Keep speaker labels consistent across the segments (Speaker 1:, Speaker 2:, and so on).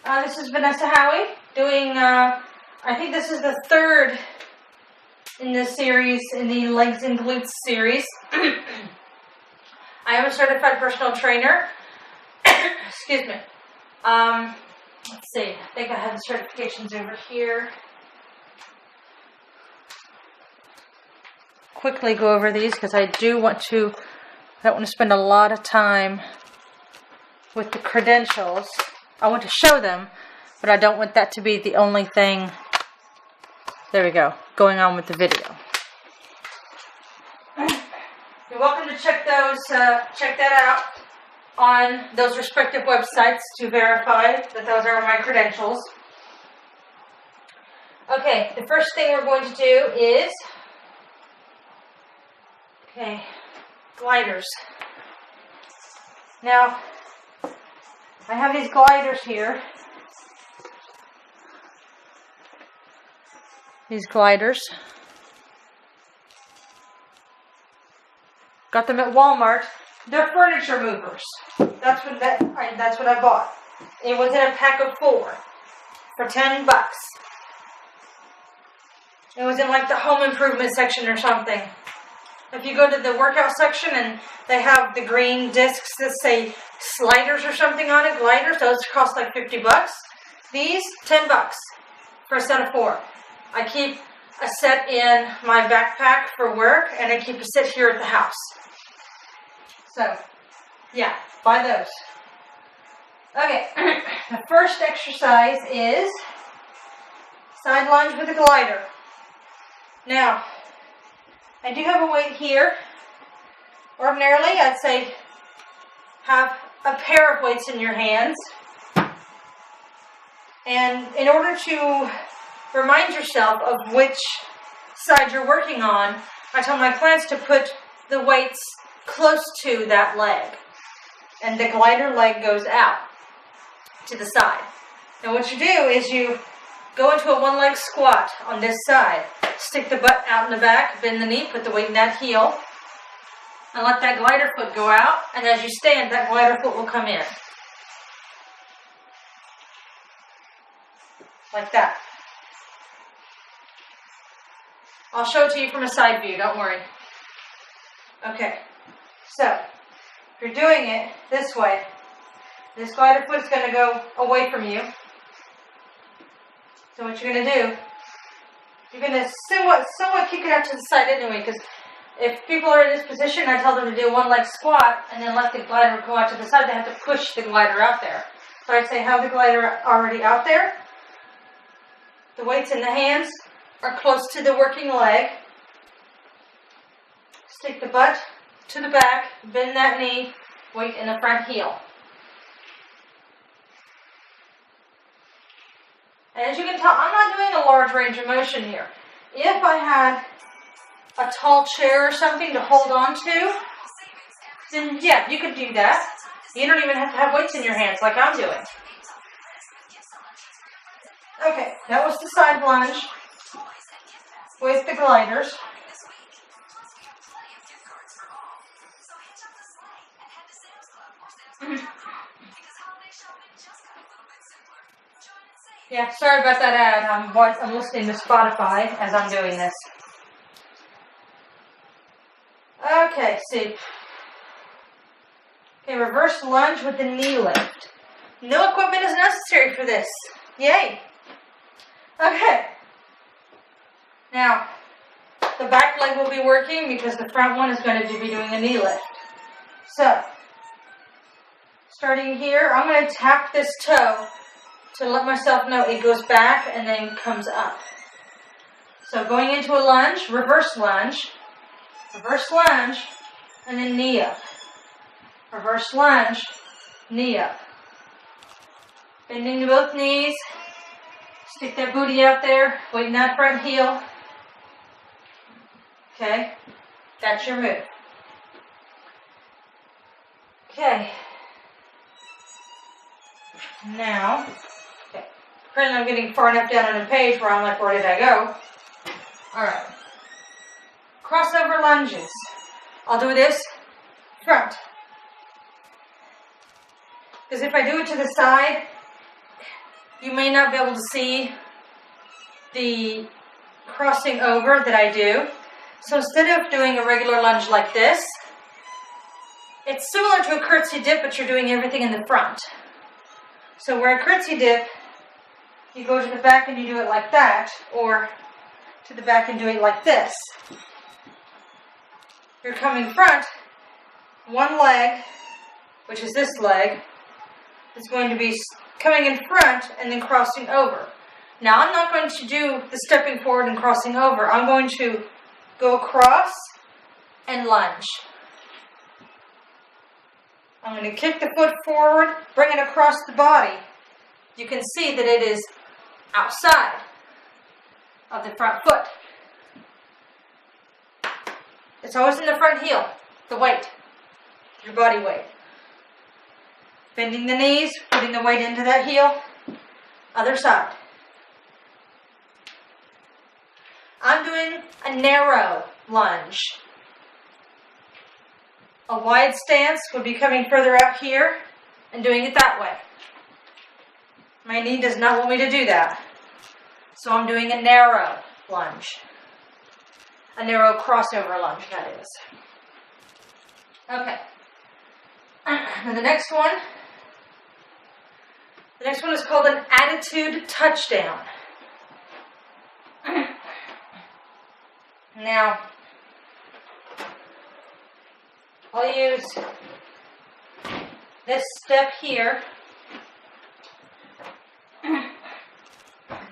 Speaker 1: This is Vanessa Howie doing, I think this is the third in this series, in the Legs and Glutes series. I am a certified personal trainer. Excuse me. Let's see. I think I have the certifications over here. Quickly go over these because I don't want to spend a lot of time with the credentials. I want to show them, but I don't want that to be the only thing, there we go, going on with the video. You're welcome to check that out on those respective websites to verify that those are my credentials. Okay, the first thing we're going to do is, gliders. Now, I have these gliders here. These gliders. Got them at Walmart. They're furniture movers. That's what I bought. It was in a pack of 4 for $10. It was in like the home improvement section or something. If you go to the workout section and they have the green discs that say sliders or something on it, gliders, those cost like $50. These, $10 for a set of 4. I keep a set in my backpack for work, and I keep a set here at the house. So, yeah, buy those. Okay, the first exercise is side lunge with a glider. Now, I do have a weight here. Ordinarily, I'd say have a pair of weights in your hands. And in order to remind yourself of which side you're working on, I tell my clients to put the weights close to that leg. And the glider leg goes out to the side. And what you do is you go into a one-leg squat on this side. Stick the butt out in the back, bend the knee, put the weight in that heel, and let that glider foot go out. And as you stand, that glider foot will come in. Like that. I'll show it to you from a side view, don't worry. Okay, so if you're doing it this way, this glider foot's going to go away from you. So what you're going to do, you're going to somewhat kick it out to the side anyway, because if people are in this position, I tell them to do a one-leg squat and then let the glider go out to the side. They have to push the glider out there. So I'd say have the glider already out there. The weights in the hands are close to the working leg. Stick the butt to the back, bend that knee, weight in the front heel. And as you can tell, I'm not doing a large range of motion here. If I had a tall chair or something to hold on to, then yeah, you could do that. You don't even have to have weights in your hands like I'm doing. Okay, that was the side lunge with the gliders. Yeah, sorry about that ad. I'm listening to Spotify as I'm doing this. Okay, see. Okay, reverse lunge with the knee lift. No equipment is necessary for this. Yay. Okay. Now, the back leg will be working because the front one is going to be doing a knee lift. So, starting here, I'm going to tap this toe to let myself know it goes back and then comes up. So going into a lunge, reverse lunge, and then knee up. Reverse lunge, knee up. Bending to both knees, stick that booty out there, weight in that front heel. Okay, that's your move. Okay. Now, apparently I'm getting far enough down on the page where I'm like, where did I go? Alright. Crossover lunges. I'll do this front. Because if I do it to the side, you may not be able to see the crossing over that I do. So instead of doing a regular lunge like this, it's similar to a curtsy dip, but you're doing everything in the front. So where a curtsy dip, you go to the back and you do it like that, or to the back and do it like this. You're coming front, one leg, which is this leg, is going to be coming in front and then crossing over. Now I'm not going to do the stepping forward and crossing over. I'm going to go across and lunge. I'm going to kick the foot forward, bring it across the body. You can see that it is outside of the front foot. It's always in the front heel, the weight, your body weight. Bending the knees, putting the weight into that heel, other side. I'm doing a narrow lunge. A wide stance would be coming further out here and doing it that way. My knee does not want me to do that. So I'm doing a narrow lunge. A narrow crossover lunge, that is. Okay. And the next one is called an attitude touchdown. Now, I'll use this step here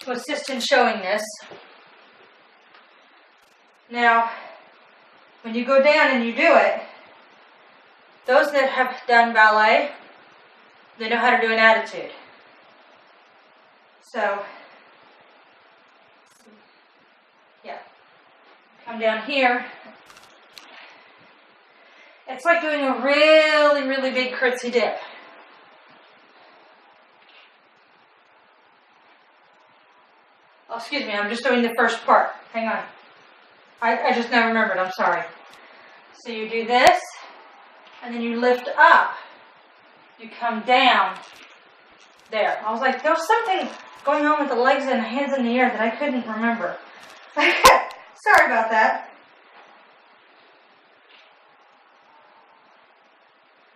Speaker 1: to assist in showing this. Now, when you go down and you do it, those that have done ballet, they know how to do an attitude. So, yeah, come down here. It's like doing a really, really big curtsy dip. Oh, excuse me, I'm just doing the first part. Hang on. I just now remembered, I'm sorry. So you do this, and then you lift up. You come down. There. I was like, there was something going on with the legs and the hands in the air that I couldn't remember. Sorry about that.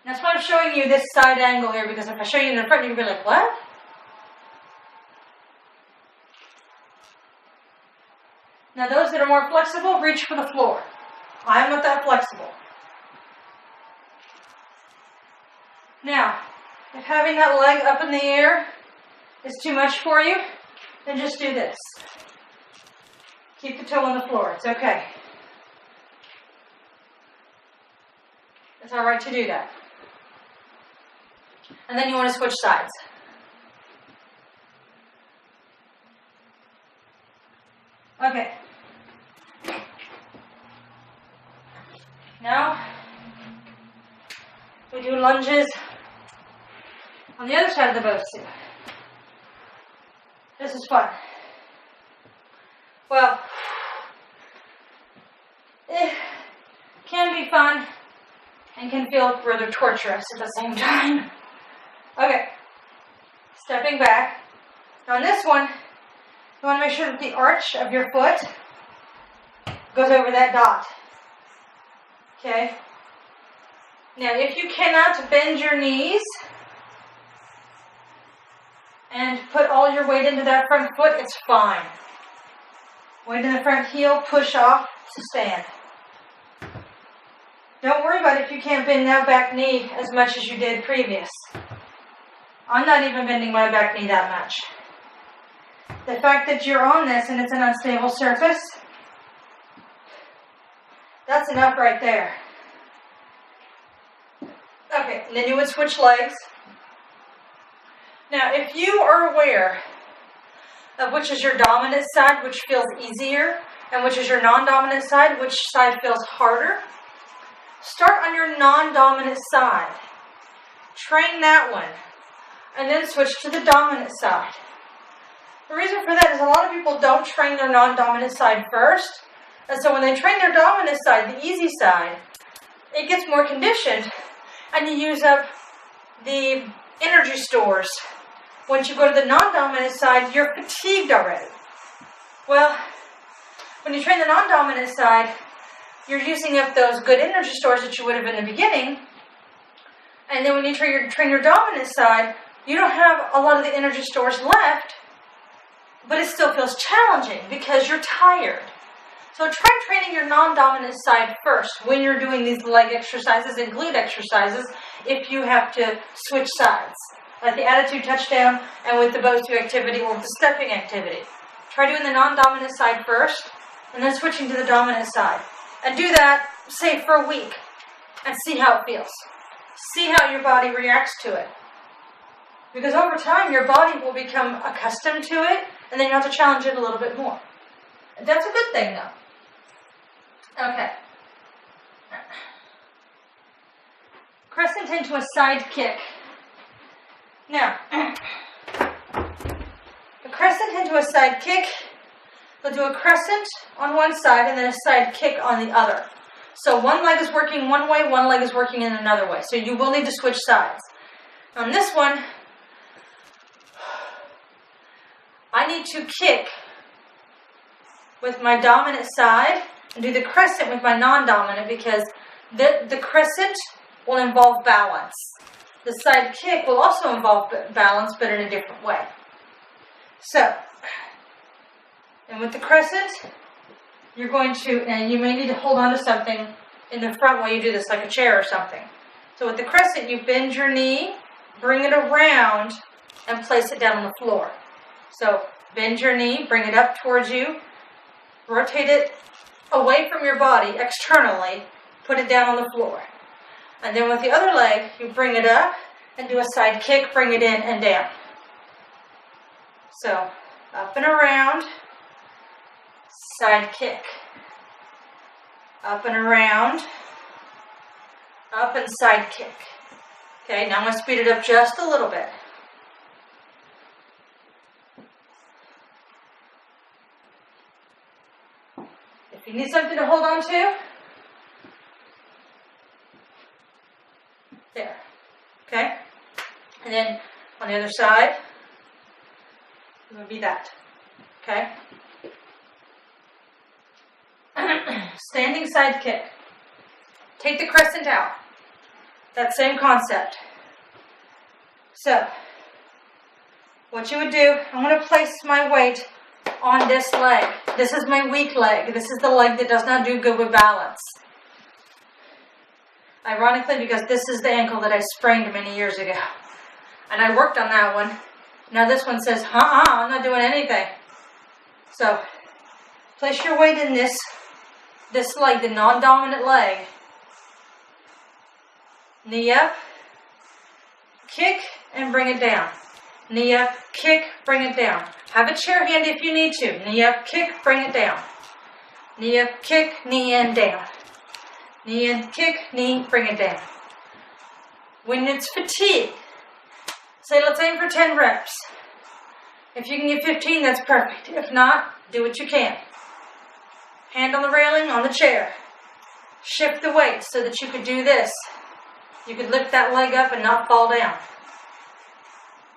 Speaker 1: That's why I'm showing you this side angle here, because if I show you in the front, you'll be like, what? Now those that are more flexible, reach for the floor. I'm not that flexible. Now, if having that leg up in the air is too much for you, then just do this. Keep the toe on the floor. It's okay. It's all right to do that. And then you want to switch sides. Okay. Now, we do lunges on the other side of the Bosu. This is fun. Well, it can be fun and can feel rather torturous at the same time. Okay, stepping back. Now on this one, you want to make sure that the arch of your foot goes over that dot. Okay? Now if you cannot bend your knees and put all your weight into that front foot, it's fine. Weight in the front heel, push off to stand. Don't worry about if you can't bend that back knee as much as you did previous. I'm not even bending my back knee that much. The fact that you're on this and it's an unstable surface, that's enough right there. Okay, and then you would switch legs. Now, if you are aware of which is your dominant side, which feels easier, and which is your non-dominant side, which side feels harder, start on your non-dominant side. Train that one. And then switch to the dominant side. The reason for that is a lot of people don't train their non-dominant side first. And so when they train their dominant side, the easy side, it gets more conditioned and you use up the energy stores once you go to the non-dominant side, you're fatigued already. Well, when you train the non-dominant side, you're using up those good energy stores that you would have in the beginning. And then when you train your dominant side, you don't have a lot of the energy stores left, but it still feels challenging because you're tired. So try training your non-dominant side first when you're doing these leg exercises and glute exercises if you have to switch sides, like the attitude touchdown and with the Bosu activity or the stepping activity. Try doing the non-dominant side first and then switching to the dominant side. And do that, say, for a week and see how it feels. See how your body reacts to it. Because over time, your body will become accustomed to it and then you have to challenge it a little bit more. That's a good thing, though. Okay. Crescent into a side kick. Now, a crescent into a side kick, we'll do a crescent on one side and then a side kick on the other. So one leg is working one way, one leg is working in another way. So you will need to switch sides. On this one, I need to kick with my dominant side and do the crescent with my non-dominant because the crescent will involve balance. The side kick will also involve balance, but in a different way. So, and with the crescent, you're going to, and you may need to hold on to something in the front while you do this, like a chair or something. So with the crescent, you bend your knee, bring it around, and place it down on the floor. So bend your knee, bring it up towards you, rotate it away from your body externally, put it down on the floor. And then with the other leg, you bring it up and do a side kick, bring it in and down. So up and around, side kick. Up and around, up and side kick. Okay, now I'm going to speed it up just a little bit. If you need something to hold on to, there. Okay? And then on the other side, it would be that. Okay? Standing side kick. Take the crescent out. That same concept. So, what you would do, I'm going to place my weight on this leg. This is my weak leg. This is the leg that does not do good with balance. Ironically, because this is the ankle that I sprained many years ago. And I worked on that one. Now this one says, I'm not doing anything. So, place your weight in this leg, the non-dominant leg. Knee up, kick, and bring it down. Knee up, kick, bring it down. Have a chair handy if you need to. Knee up, kick, bring it down. Knee up, kick, knee in, down. Knee in, kick, knee, bring it down. When it's fatigue, say let's aim for 10 reps. If you can get 15, that's perfect. If not, do what you can. Hand on the railing, on the chair. Shift the weight so that you could do this. You could lift that leg up and not fall down.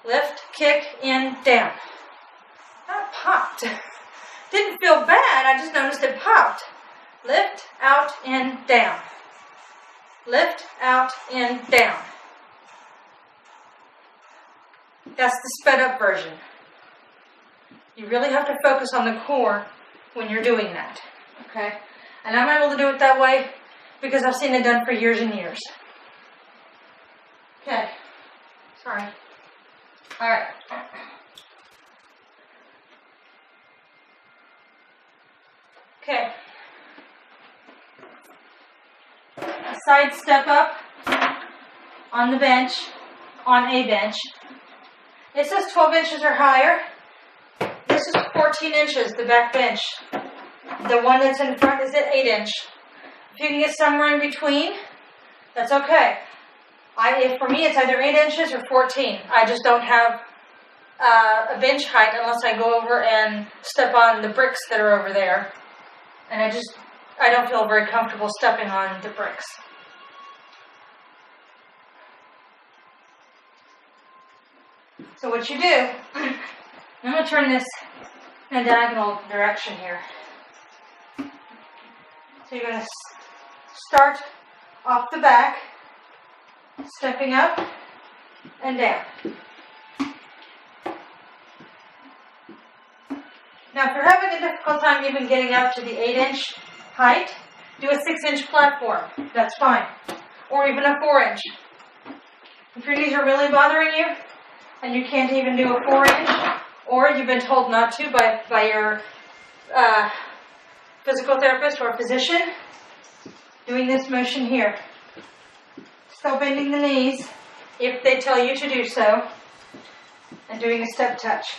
Speaker 1: Lift, kick, in, down. That popped. Didn't feel bad, I just noticed it popped. Lift, out, in, down. Lift, out, in, down. That's the sped up version. You really have to focus on the core when you're doing that. Okay? And I'm able to do it that way because I've seen it done for years and years. Okay. Sorry. Alright. Okay. A side step up on the bench, on a bench. It says 12 inches or higher. This is 14 inches, the back bench. The one that's in front is at 8 inch. If you can get somewhere in between, that's okay. For me, it's either 8 inches or 14. I just don't have a bench height unless I go over and step on the bricks that are over there. And I don't feel very comfortable stepping on the bricks. So what you do, I'm going to turn this in a diagonal direction here. So you're going to start off the back, stepping up and down. Now if you're having a difficult time even getting up to the 8-inch height, do a 6-inch platform. That's fine. Or even a 4-inch. If your knees are really bothering you and you can't even do a 4-inch, or you've been told not to by your physical therapist or physician, doing this motion here. Still bending the knees if they tell you to do so, and doing a step touch.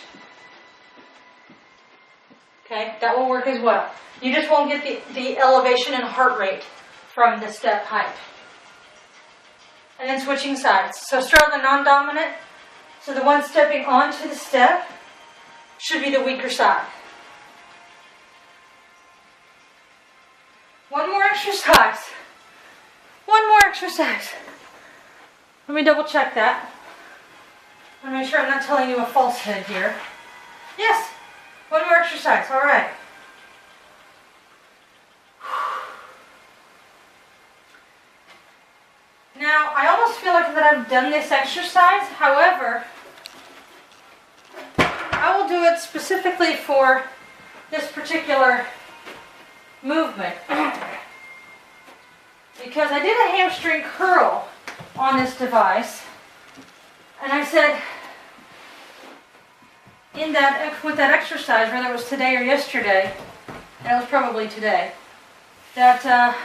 Speaker 1: Okay, that will work as well. You just won't get the elevation and heart rate from the step height. And then switching sides. So start on the non-dominant. So the one stepping onto the step should be the weaker side. One more exercise. One more exercise. Let me double check that. I want to make sure I'm not telling you a falsehood here. Yes. One more exercise. All right. Now, I almost feel like that I've done this exercise. However, I will do it specifically for this particular movement. Because I did a hamstring curl on this device. And I said, with that exercise, whether it was today or yesterday, and it was probably today, that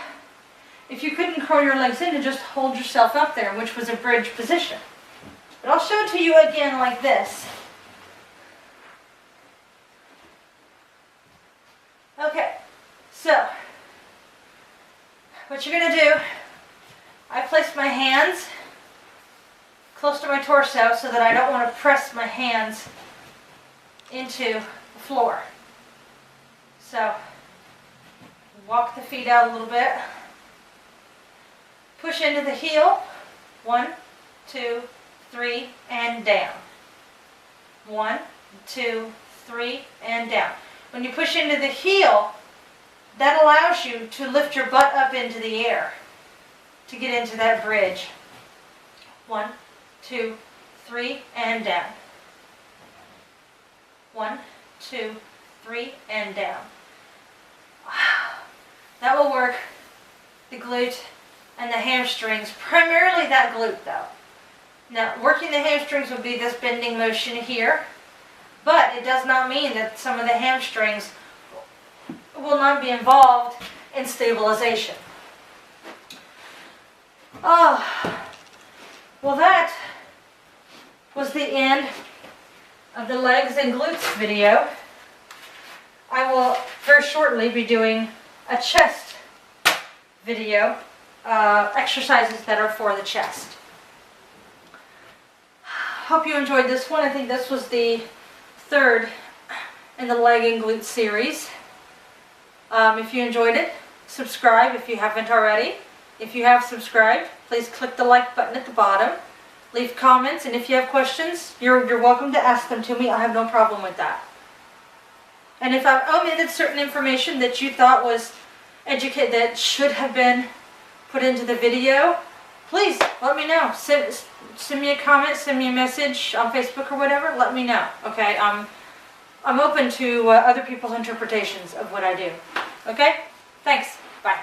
Speaker 1: if you couldn't curl your legs in, to just hold yourself up there, which was a bridge position. But I'll show it to you again like this. Okay, so what you're going to do, I place my hands close to my torso so that I don't want to press my hands into the floor. So, walk the feet out a little bit. Push into the heel. 1, 2, 3, and down. 1, 2, 3, and down. When you push into the heel, that allows you to lift your butt up into the air to get into that bridge. 1, 2, 3, and down. 1, 2, 3, and down. Wow. That will work the glute and the hamstrings, primarily that glute though. Now, working the hamstrings will be this bending motion here, but it does not mean that some of the hamstrings will not be involved in stabilization. Oh, well, that was the end of the legs and glutes video. I will very shortly be doing a chest video, exercises that are for the chest. Hope you enjoyed this one. I think this was the third in the leg and glute series. If you enjoyed it, subscribe if you haven't already. If you have subscribed, please click the like button at the bottom. Leave comments, and if you have questions, you're welcome to ask them to me. I have no problem with that. And if I've omitted certain information that you thought was that should have been put into the video, please let me know. Send me a comment, send me a message on Facebook or whatever. Let me know. Okay, I'm open to other people's interpretations of what I do. Okay, thanks. Bye.